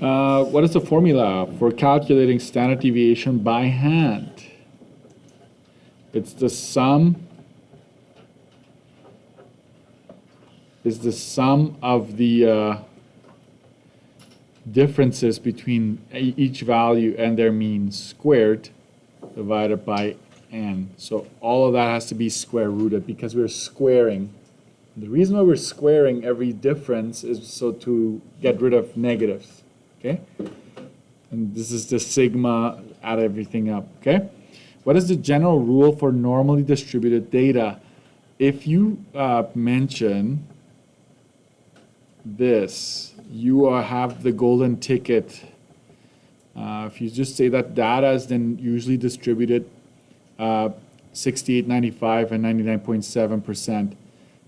What is the formula for calculating standard deviation by hand? It's the sum of the differences between each value and their mean squared divided by n. So all of that has to be square rooted because we're squaring. The reason why we're squaring every difference is so to get rid of negatives, okay? And this is the sigma, add everything up, okay? What is the general rule for normally distributed data? If you mention this, you have the golden ticket. If you just say that data is then usually distributed 68, 95, and 99.7%.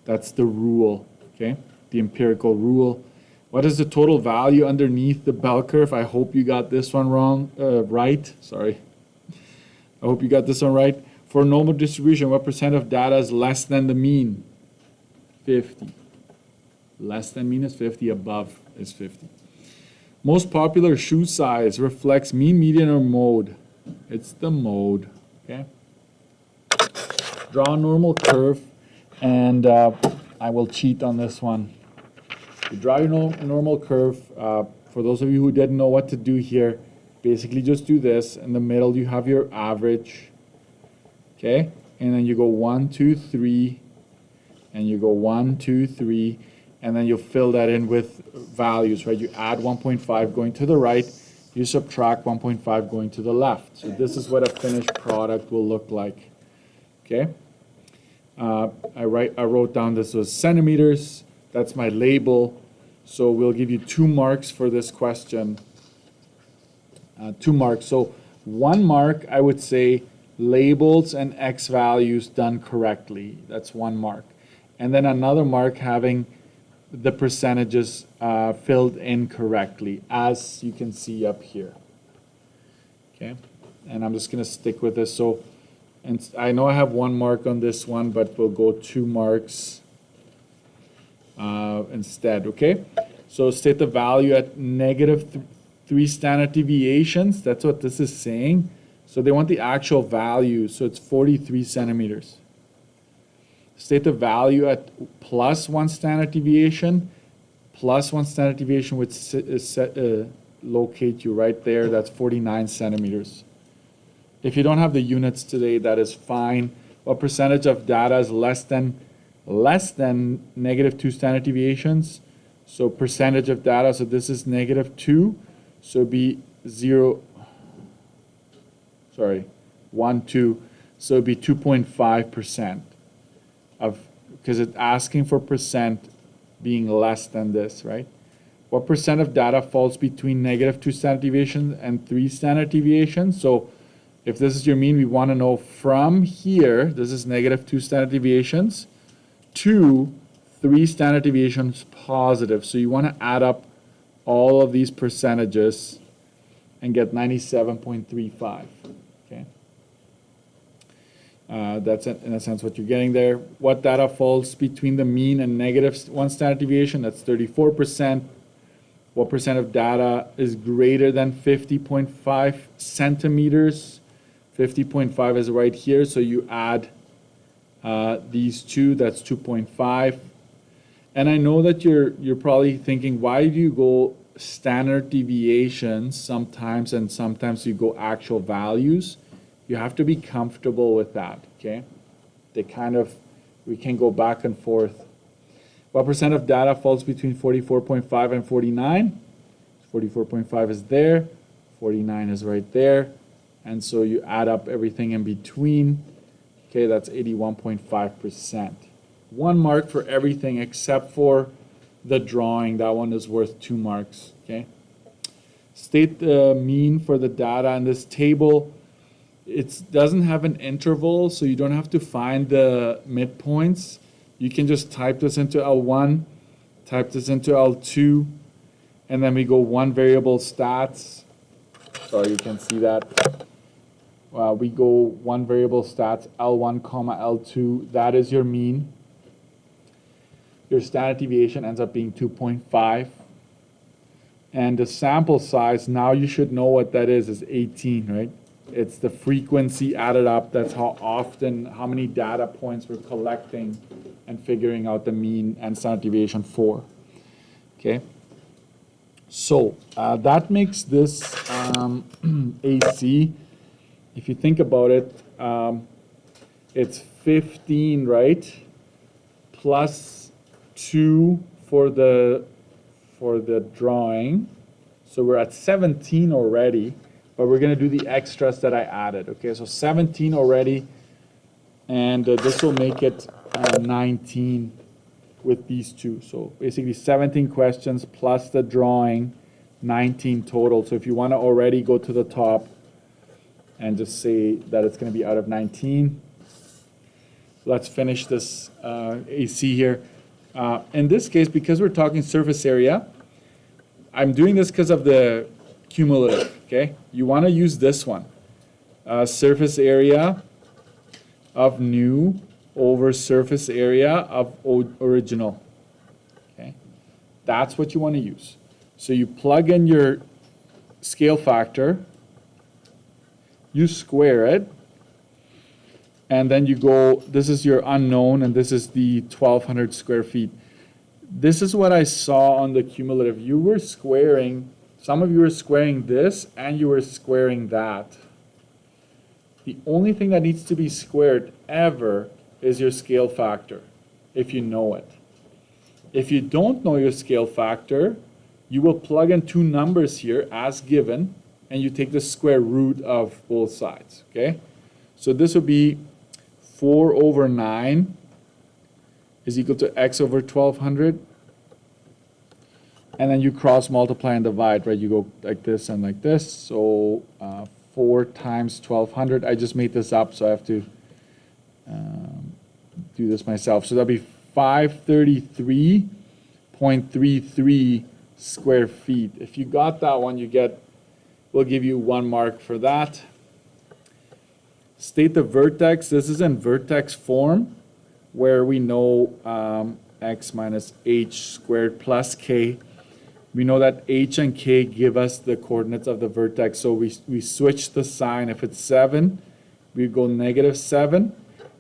That's the rule, okay? The empirical rule. What is the total value underneath the bell curve? I hope you got this one right. Sorry. I hope you got this one right. For a normal distribution, what percent of data is less than the mean? 50. Less than mean is 50, above is 50. Most popular shoe size reflects mean, median, or mode. It's the mode, okay? Draw a normal curve, and I will cheat on this one. You draw your normal curve. For those of you who didn't know what to do here, basically just do this. In the middle, you have your average, okay? And then you go 1, 2, 3, and you go 1, 2, 3, and then you fill that in with values, right? You add 1.5 going to the right, you subtract 1.5 going to the left. So this is what a finished product will look like, okay? I wrote down this was centimeters. That's my label. So we'll give you 2 marks for this question. 2 marks. So 1 mark, I would say labels and x values done correctly. That's 1 mark. And then another mark having the percentages filled in correctly, as you can see up here. Okay, and I'm just going to stick with this. So, and I know I have 1 mark on this one, but we'll go 2 marks instead. Okay, so state the value at -3 standard deviations. That's what this is saying. So they want the actual value. So it's 43 centimeters. State the value at +1 standard deviation. +1 standard deviation would locate you right there. That's 49 centimeters. If you don't have the units today, that is fine. What percentage of data is less than -2 standard deviations? So percentage of data, so this is -2, so it'd be 1, 2, so it'd be 2.5%. Because it's asking for percent being less than this, right? What percent of data falls between -2 standard deviations and 3 standard deviations? So if this is your mean, we want to know from here, this is -2 standard deviations, to 3 standard deviations positive. So you want to add up all of these percentages and get 97.35, okay? That's in a sense what you're getting there. What data falls between the mean and -1 standard deviation? That's 34%. What percent of data is greater than 50.5 centimeters? 50.5 is right here, so you add these two, that's 2.5. And I know that you're probably thinking, why do you go standard deviations sometimes and sometimes you go actual values? You have to be comfortable with that, okay? We can go back and forth. What percent of data falls between 44.5 and 49? 44.5 is there, 49 is right there, and so you add up everything in between. Okay, that's 81.5%. 1 mark for everything except for the drawing. That one is worth 2 marks, okay? State the mean for the data in this table. It doesn't have an interval, so you don't have to find the midpoints. You can just type this into L1, type this into L2, and then we go 1 variable stats. Sorry, you can see that. We go 1 variable stats, L1, comma L2. That is your mean. Your standard deviation ends up being 2.5. And the sample size, now you should know what that is 18, right? It's the frequency added up. That's how often, how many data points we're collecting and figuring out the mean and standard deviation for. Okay? So that makes this AC, if you think about it, it's 15, right? Plus 2 for the drawing. So we're at 17 already, but we're going to do the extras that I added. Okay, so 17 already, and this will make it 19 with these two. So basically 17 questions plus the drawing, 19 total. So if you want to already go to the top and just say that it's going to be out of 19. Let's finish this AC here. In this case, because we're talking surface area, I'm doing this because of the cumulative, okay? You want to use this one. Surface area of new over surface area of original, okay? That's what you want to use. So you plug in your scale factor, you square it, and then you go, this is your unknown, and this is the 1,200 square feet. This is what I saw on the cumulative. You were squaring, some of you were squaring this, and you were squaring that. The only thing that needs to be squared ever is your scale factor, if you know it. If you don't know your scale factor, you will plug in two numbers here as given, and you take the square root of both sides, okay? So this would be 4 over 9 is equal to x over 1,200. And then you cross multiply and divide, right? You go like this and like this. So 4 times 1,200. I just made this up, so I have to do this myself. So that'll be 533.33 square feet. If you got that one, we'll give you 1 mark for that. State the vertex. This is in vertex form, where we know x minus h squared plus k. We know that h and k give us the coordinates of the vertex, so we switch the sign. If it's 7, we go -7.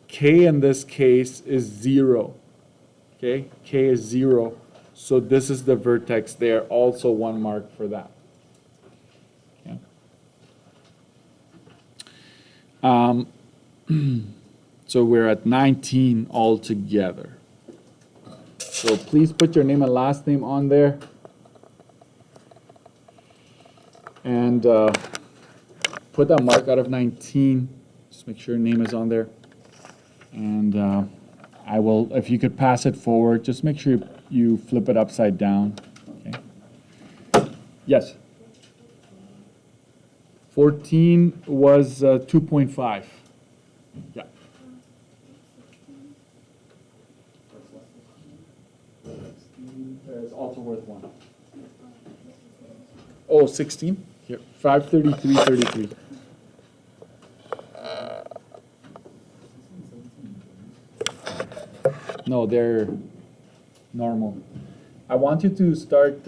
K in this case is 0. Okay, k is 0. So this is the vertex there, also 1 mark for that. Okay. So we're at 19 altogether. So please put your name and last name on there. And put that mark out of 19. Just make sure your name is on there. And I will, if you could pass it forward, just make sure you flip it upside down. Okay. Yes. 14 was 2.5. Yeah. It's also worth 1. Oh, 16? Here, 533.33. No, they're normal. I want you to start